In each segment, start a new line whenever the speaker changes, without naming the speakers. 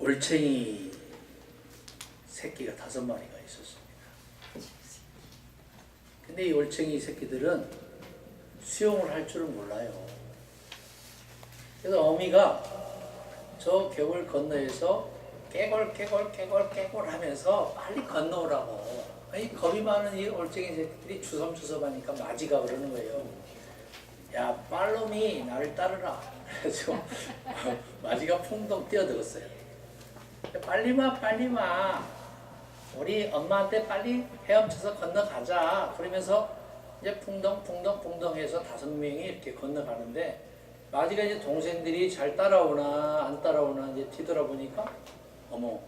올챙이 새끼가 5마리가 있었습니다. 근데 이 올챙이 새끼들은 수영을 할 줄은 몰라요. 그래서 어미가 저 벽을 건너에서 깨골 하면서 빨리 건너오라고. 이 겁이 많은 이 올챙이 새끼들이 주섬주섬하니까 마지가 그러는 거예요. 야, 팔로미 나를 따르라. 그래서 마지가 풍덩 뛰어들었어요. 빨리 와. 우리 엄마한테 빨리 헤엄쳐서 건너가자. 그러면서 이제 풍덩 해서 5명이 이렇게 건너가는데, 마지가 이제 동생들이 잘 따라오나 안 따라오나 이제 뒤돌아보니까, 어머,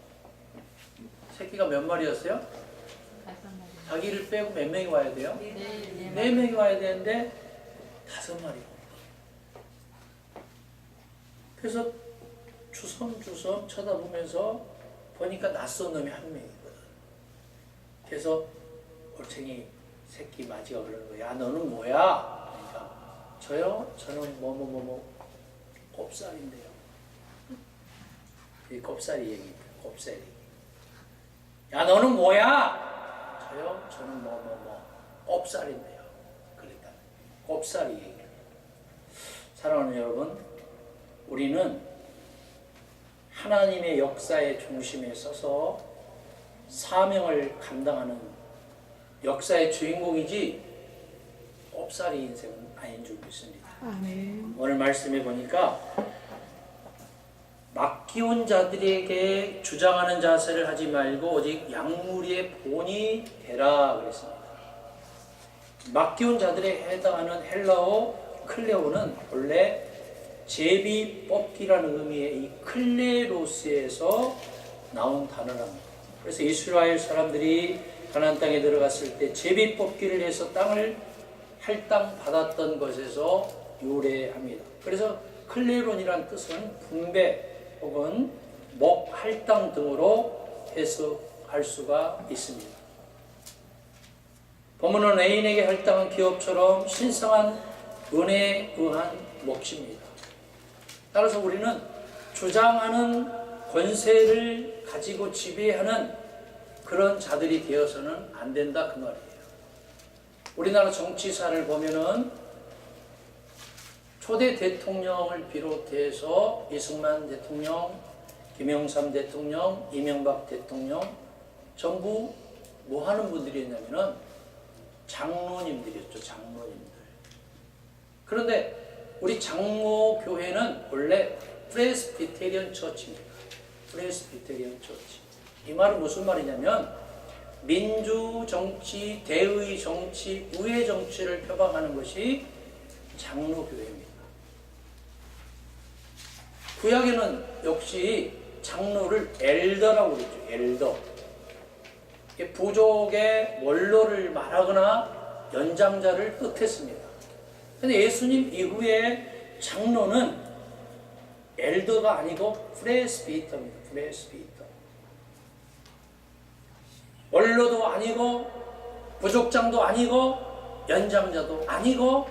새끼가 몇 마리였어요?
5마리.
자기를 빼고 몇 명이 와야 돼요?
네
4명이 와야 되는데 5마리. 그래서 주섬주섬 쳐다보면서 보니까 낯선 놈이 1명이거든. 그래서 올챙이 새끼 마지가 그러는 거야. 야, 너는 뭐야? 그러니까 저요? 저는 곱살인데요. 이 곱살이 얘기입니다. 곱살이. 야, 너는 뭐야? 저요? 저는 곱살인데요. 그러니까 곱살이 얘기를. 사랑하는 여러분, 우리는 하나님의 역사의 중심에 서서 사명을 감당하는 역사의 주인공이지 곱살이 인생은 아닌 줄 믿습니다.
아멘.
오늘 말씀해 보니까 맡기온 자들에게 주장하는 자세를 하지 말고 오직 양무리의 본이 되라 그랬습니다. 맡기온 자들에 해당하는 헬라어 클레오는 원래 제비 뽑기라는 의미의 이 클레로스에서 나온 단어랍니다. 그래서 이스라엘 사람들이 가나안 땅에 들어갔을 때 제비 뽑기를 해서 땅을 할당 받았던 것에서 유래합니다. 그래서 클레론이란 뜻은 분배 혹은 목 할당 등으로 해석할 수가 있습니다. 본문은 애인에게 할당한 기업처럼 신성한 은혜에 의한 몫입니다. 따라서 우리는 주장하는 권세를 가지고 지배하는 그런 자들이 되어서는 안 된다 그 말이에요. 우리나라 정치사를 보면은 초대 대통령을 비롯해서 이승만 대통령, 김영삼 대통령, 이명박 대통령 전부 뭐 하는 분들이었냐면은 장로님들이었죠. 장로님들. 그런데 우리 장로교회는 원래 프레스비테리언 처치입니다. 프레스비테리언 처치. 이 말은 무슨 말이냐면 민주 정치, 대의 정치, 우회 정치를 표방하는 것이 장로교회입니다. 구약에는 역시 장로를 엘더라고 그랬죠. 엘더. 부족의 원로를 말하거나 연장자를 뜻했습니다. 근데 예수님 이후에 장로는 엘더가 아니고 프레스비터입니다. 프레스비터. 원로도 아니고 부족장도 아니고 연장자도 아니고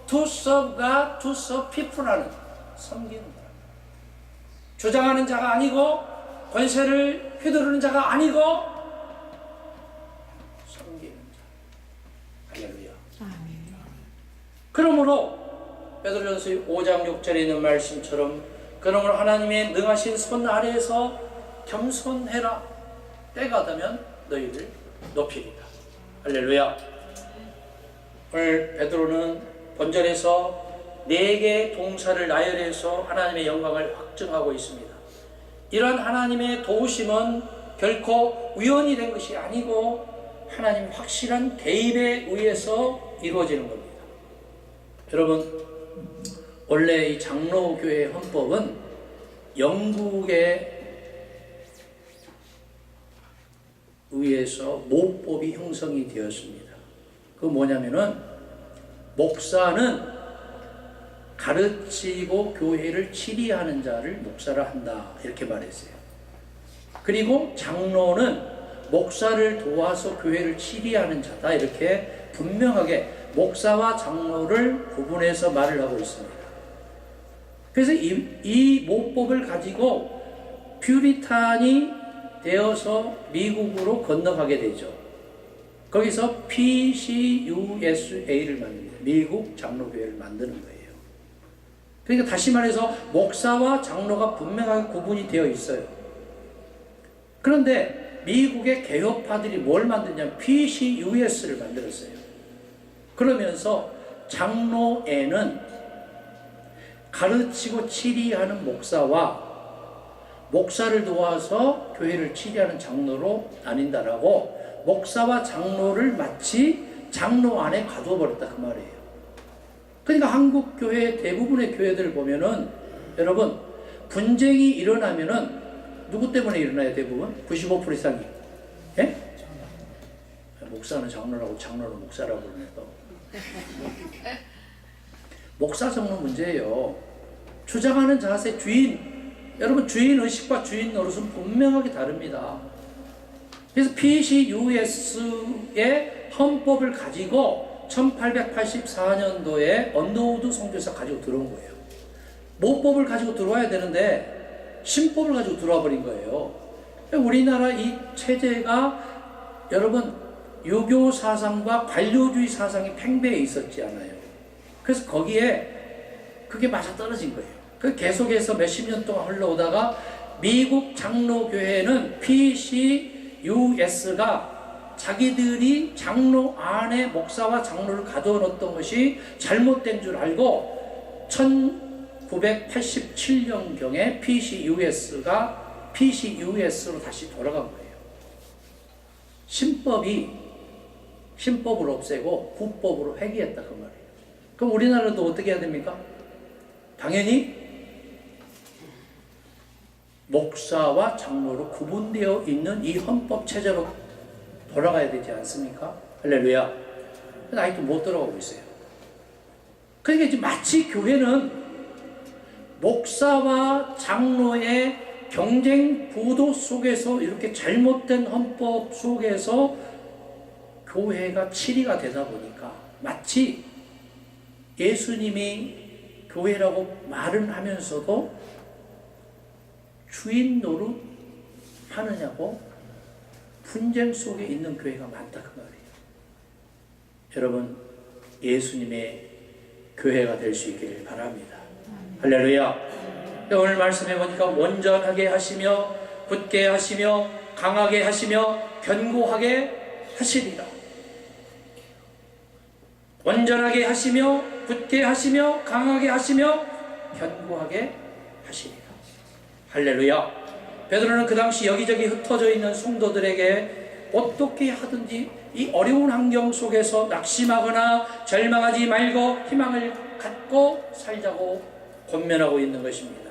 to serve God, to serve people 하는 섬기는 사람. 주장하는 자가 아니고 권세를 휘두르는 자가 아니고 섬기는 자. 할렐루야.
아멘.
그러므로 베드로전서 5장 6절에 있는 말씀처럼 그러므로 하나님의 능하신 손 아래에서 겸손해라. 때가 되면 너희를 높이리라. 할렐루야. 오늘 베드로는 본절에서 4개의 동사를 나열해서 하나님의 영광을 확증하고 있습니다. 이런 하나님의 도우심은 결코 우연이 된 것이 아니고 하나님의 확실한 개입에 의해서 이루어지는 겁니다. 여러분, 원래 이 장로교회 헌법은 영국에 의해서 모법이 형성이 되었습니다. 그 뭐냐면은 목사는 가르치고 교회를 치리하는 자를 목사라 한다 이렇게 말했어요. 그리고 장로는 목사를 도와서 교회를 치리하는 자다 이렇게 분명하게 목사와 장로를 구분해서 말을 하고 있습니다. 그래서 이 모법을 가지고 퓨리탄이 되어서 미국으로 건너가게 되죠. 거기서 PCUSA를 만듭니다. 미국 장로교회를 만드는 거예요. 그러니까 다시 말해서 목사와 장로가 분명하게 구분이 되어 있어요. 그런데 미국의 개혁파들이 뭘 만드냐면 PCUS를 만들었어요. 그러면서 장로에는 가르치고 치리하는 목사와 목사를 도와서 교회를 치리하는 장로로 나뉜다라고 목사와 장로를 마치 장로 안에 가둬버렸다 그 말이에요. 그러니까 한국 교회 대부분의 교회들 보면은 여러분 분쟁이 일어나면은 누구 때문에 일어나요? 대부분 95% 이상이 예? 목사는 장로라고 장로는 목사라고 그러네 또. 목사 장로 문제예요. 주장하는 자세 주인 여러분 주인 의식과 주인 노릇은 분명하게 다릅니다. 그래서 PCUS의 헌법을 가지고 1884년도에 언노우드 선교사 가지고 들어온 거예요. 모법을 가지고 들어와야 되는데 신법을 가지고 들어와 버린 거예요. 우리나라 이 체제가 여러분 유교 사상과 관료주의 사상이 팽배해 있었지 않아요. 그래서 거기에 그게 맞아떨어진 거예요. 그 계속해서 몇십 년 동안 흘러오다가 미국 장로교회는 PCUS가 자기들이 장로 안에 목사와 장로를 가둬놓았던 것이 잘못된 줄 알고 1987년경에 PCUS가 PCUS로 다시 돌아간 거예요. 신법을 없애고 구법으로 회귀했다 그 말이에요. 그럼 우리나라도 어떻게 해야 됩니까? 당연히 목사와 장로로 구분되어 있는 이 헌법 체제로 돌아가야 되지 않습니까? 할렐루야. 아직도 못 돌아가고 있어요. 그러니까 이제 마치 교회는 목사와 장로의 경쟁 구도 속에서 이렇게 잘못된 헌법 속에서 교회가 치리가 되다 보니까 마치 예수님이 교회라고 말은 하면서도 주인 노릇 하느냐고 분쟁 속에 있는 교회가 많다 그 말이에요. 여러분 예수님의 교회가 될 수 있기를 바랍니다. 할렐루야. 오늘 말씀해 보니까 온전하게 하시며 굳게 하시며 강하게 하시며 견고하게 하시리라. 온전하게 하시며 굳게 하시며 강하게 하시며 견고하게 하시리라. 할렐루야. 베드로는 그 당시 여기저기 흩어져 있는 성도들에게 어떻게 하든지 이 어려운 환경 속에서 낙심하거나 절망하지 말고 희망을 갖고 살자고 권면하고 있는 것입니다.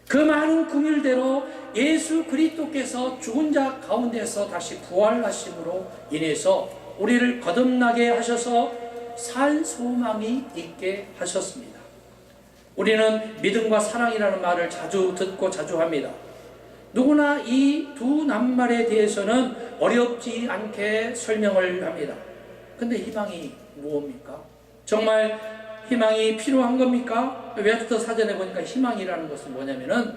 그 많은 긍휼대로 예수 그리스도께서 죽은 자 가운데서 다시 부활하심으로 인해서 우리를 거듭나게 하셔서 살 소망이 있게 하셨습니다. 우리는 믿음과 사랑이라는 말을 자주 듣고 자주 합니다. 누구나 이 두 낱말에 대해서는 어렵지 않게 설명을 합니다. 근데 희망이 무엇입니까? 정말 희망이 필요한 겁니까? 웹스터 사전에 보니까 희망이라는 것은 뭐냐면은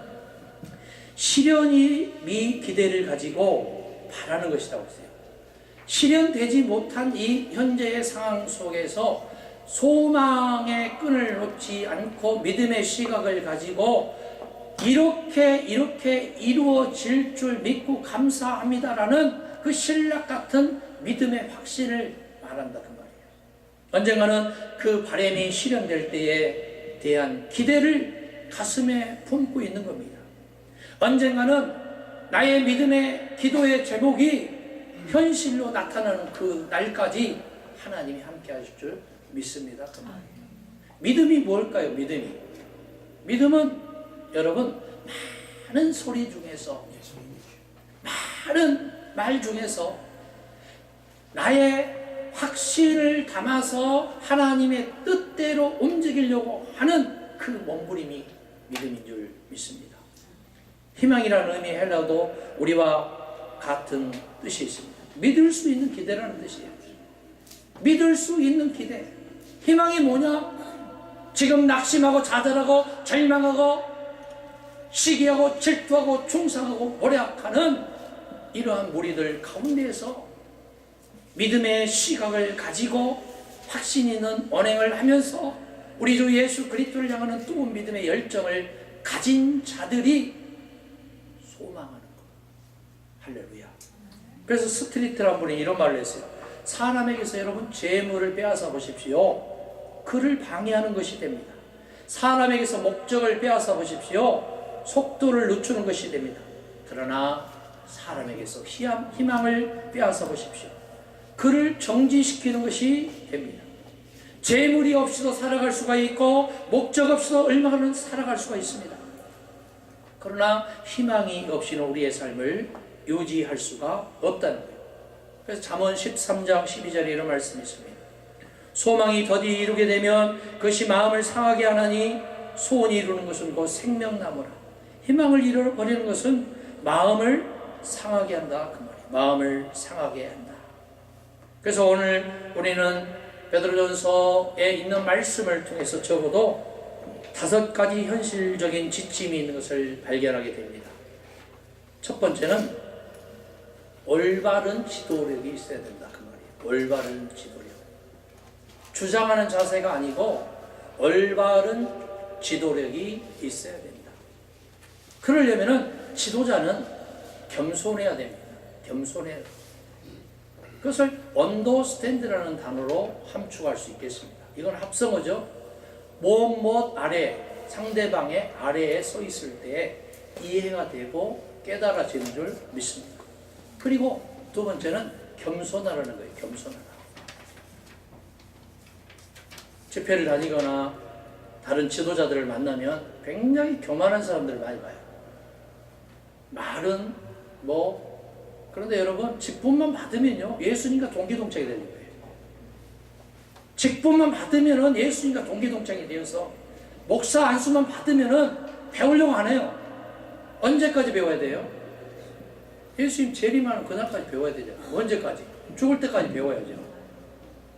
실현이 기대를 가지고 바라는 것이라고 했어요. 실현되지 못한 이 현재의 상황 속에서 소망의 끈을 놓지 않고 믿음의 시각을 가지고 이렇게 이루어질 줄 믿고 감사합니다라는 그 신락 같은 믿음의 확신을 말한다 그 말이에요. 언젠가는 그 바람이 실현될 때에 대한 기대를 가슴에 품고 있는 겁니다. 언젠가는 나의 믿음의 기도의 제목이 현실로 나타나는 그 날까지 하나님이 함께 하실 줄 믿습니다. 그 말이에요. 믿음이 뭘까요? 믿음은 여러분 많은 소리 중에서 많은 말 중에서 나의 확신을 담아서 하나님의 뜻대로 움직이려고 하는 그 몸부림이 믿음인 줄 믿습니다. 희망이라는 의미 헬라어도 우리와 같은 뜻이 있습니다. 믿을 수 있는 기대라는 뜻이에요. 믿을 수 있는 기대. 희망이 뭐냐? 지금 낙심하고 좌절하고 절망하고 시기하고 질투하고 충성하고 모략하는 이러한 무리들 가운데에서 믿음의 시각을 가지고 확신 있는 언행을 하면서 우리 주 예수 그리스도를 향하는 뜨거운 믿음의 열정을 가진 자들이 소망하는 것. 할렐루야. 그래서 스트리트란 분이 이런 말을 했어요. 사람에게서 여러분 재물을 빼앗아 보십시오. 그를 방해하는 것이 됩니다. 사람에게서 목적을 빼앗아 보십시오. 속도를 늦추는 것이 됩니다. 그러나 사람에게서 희망을 빼앗아 보십시오. 그를 정지시키는 것이 됩니다. 재물이 없이도 살아갈 수가 있고 목적 없이도 얼마나 살아갈 수가 있습니다. 그러나 희망이 없이는 우리의 삶을 유지할 수가 없다는 거예요. 그래서 잠언 13장 12절에 이런 말씀이 있습니다. 소망이 더디 이루게 되면 그것이 마음을 상하게 하나니 소원이 이루는 것은 곧 생명나무라. 희망을 잃어버리는 것은 마음을 상하게 한다 그 말이에요. 마음을 상하게 한다. 그래서 오늘 우리는 베드로전서에 있는 말씀을 통해서 적어도 5가지 현실적인 지침이 있는 것을 발견하게 됩니다. 첫 번째는 올바른 지도력이 있어야 된다 그 말이에요. 올바른 지도력. 주장하는 자세가 아니고 올바른 지도력이 있어야 됩니다. 그러려면 지도자는 겸손해야 됩니다. 겸손해야 됩니다. 그것을 언더스탠드라는 단어로 함축할 수 있겠습니다. 이건 합성어죠. 무엇 아래, 상대방의 아래에 서 있을 때 이해가 되고 깨달아지는 줄 믿습니다. 그리고 두 번째는 겸손하라는 거예요. 겸손하라. 집회를 다니거나 다른 지도자들을 만나면 굉장히 교만한 사람들을 많이 봐요. 말은 그런데 여러분 직분만 받으면요 예수님과 동기동창이 되는 거예요. 직분만 받으면은 예수님과 동기동창이 되어서 목사 안수만 받으면은 배우려고 안 해요. 언제까지 배워야 돼요? 예수님 재림하는 그날까지 배워야 되잖아요. 언제까지? 죽을 때까지 배워야죠.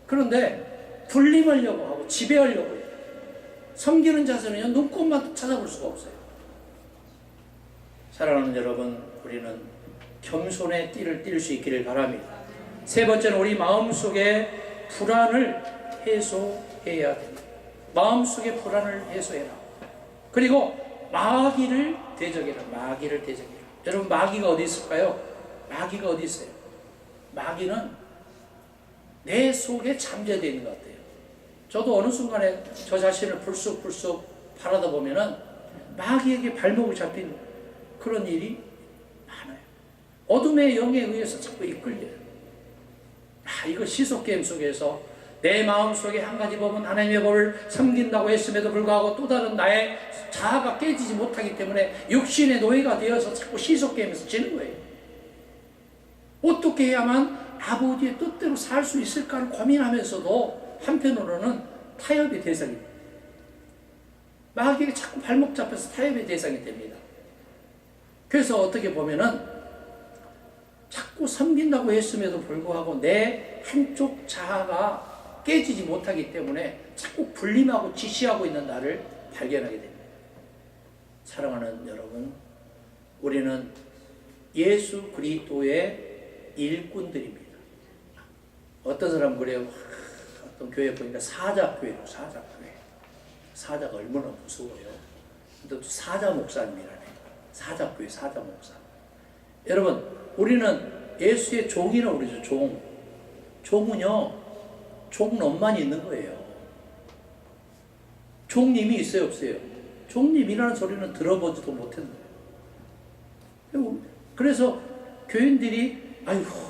그런데 군림하려고 하고 지배하려고 해요. 섬기는 자세는요 눈곱만 찾아볼 수가 없어요. 사랑하는 여러분, 우리는 겸손의 띠를 띌 수 있기를 바랍니다. 세 번째는 우리 마음속에 불안을 해소해야 됩니다. 마음속에 불안을 해소해라. 그리고 마귀를 대적해라. 마귀를 대적해라. 여러분 마귀가 어디 있을까요? 마귀가 어디 있어요? 마귀는 내 속에 잠재되어 있는 것 같아요. 저도 어느 순간에 저 자신을 불쑥불쑥 바라다 보면은 마귀에게 발목을 잡힌 그런 일이 많아요. 어둠의 영에 의해서 자꾸 이끌려요. 이거 시속게임 속에서 내 마음속에 한 가지 법은 하나님의 법을 섬긴다고 했음에도 불구하고 또 다른 나의 자아가 깨지지 못하기 때문에 육신의 노예가 되어서 자꾸 시속게임에서 지는 거예요. 어떻게 해야만 아버지의 뜻대로 살 수 있을까 고민하면서도 한편으로는 타협의 대상이 됩니다. 마귀에게 자꾸 발목 잡혀서 타협의 대상이 됩니다. 그래서 어떻게 보면은 자꾸 섬긴다고 했음에도 불구하고 내 한쪽 자아가 깨지지 못하기 때문에 자꾸 분림하고 지시하고 있는 나를 발견하게 됩니다. 사랑하는 여러분, 우리는 예수 그리스도의 일꾼들입니다. 어떤 사람 그래요? 어떤 교회 보니까 사자교회로 사자교회. 사자가 얼마나 무서워요. 근데 또 사자 목사님이라네. 사자교회 사자 목사. 여러분, 우리는 예수의 종이라고 그러죠. 종. 종은요, 종놈만 있는 거예요. 종님이 있어요, 없어요? 종님이라는 소리는 들어보지도 못했는 거예요. 그래서 교인들이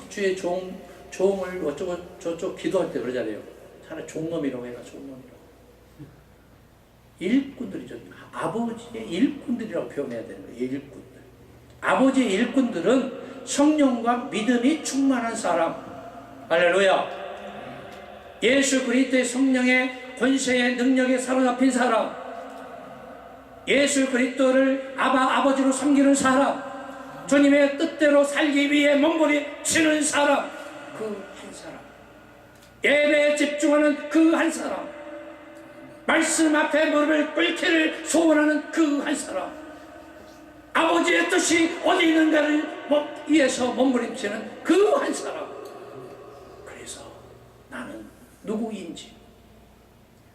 주의 종을 어쩌고 저쩌고 기도할 때 그러잖아요. 차라리 종놈이라고 해라, 종놈이라고. 일꾼들이죠. 아버지의 일꾼들이라고 표현해야 되는 거예요. 일꾼들. 아버지의 일꾼들은 성령과 믿음이 충만한 사람. 할렐루야. 예수 그리스도의 성령의 권세의 능력에 사로잡힌 사람. 예수 그리스도를 아버지로 섬기는 사람. 주님의 뜻대로 살기 위해 몸부림치는 사람. 그 한 사람. 예배에 집중하는 그 한 사람. 말씀 앞에 무릎을 꿇기를 소원하는 그 한 사람. 아버지의 뜻이 어디 있는가를 위해서 몸부림치는 그 한 사람. 그래서 나는 누구인지,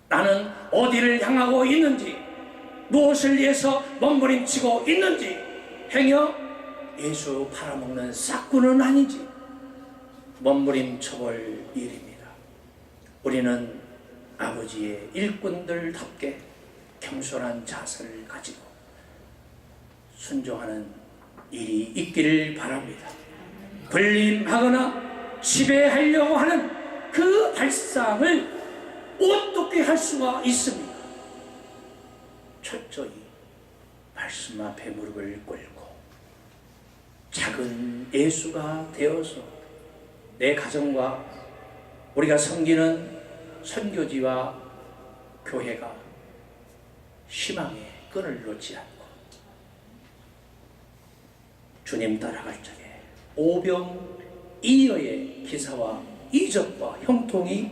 나는 어디를 향하고 있는지, 무엇을 위해서 몸부림치고 있는지, 행여 예수 팔아먹는 싹구는 아닌지 몸부림쳐볼 일입니다. 우리는 아버지의 일꾼들답게 겸손한 자세를 가지고 순종하는 일이 있기를 바랍니다. 불림하거나 지배하려고 하는 그 발상을 어떻게 할 수가 있습니까? 철저히 말씀 앞에 무릎을 꿇고 작은 예수가 되어서 내 가정과 우리가 섬기는 선교지와 교회가 희망의 끈을 놓지 않고 주님 따라갈 적에 오병이어의 기사와 이적과 형통이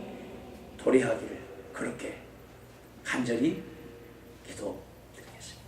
도래하기를 그렇게 간절히 기도드리겠습니다.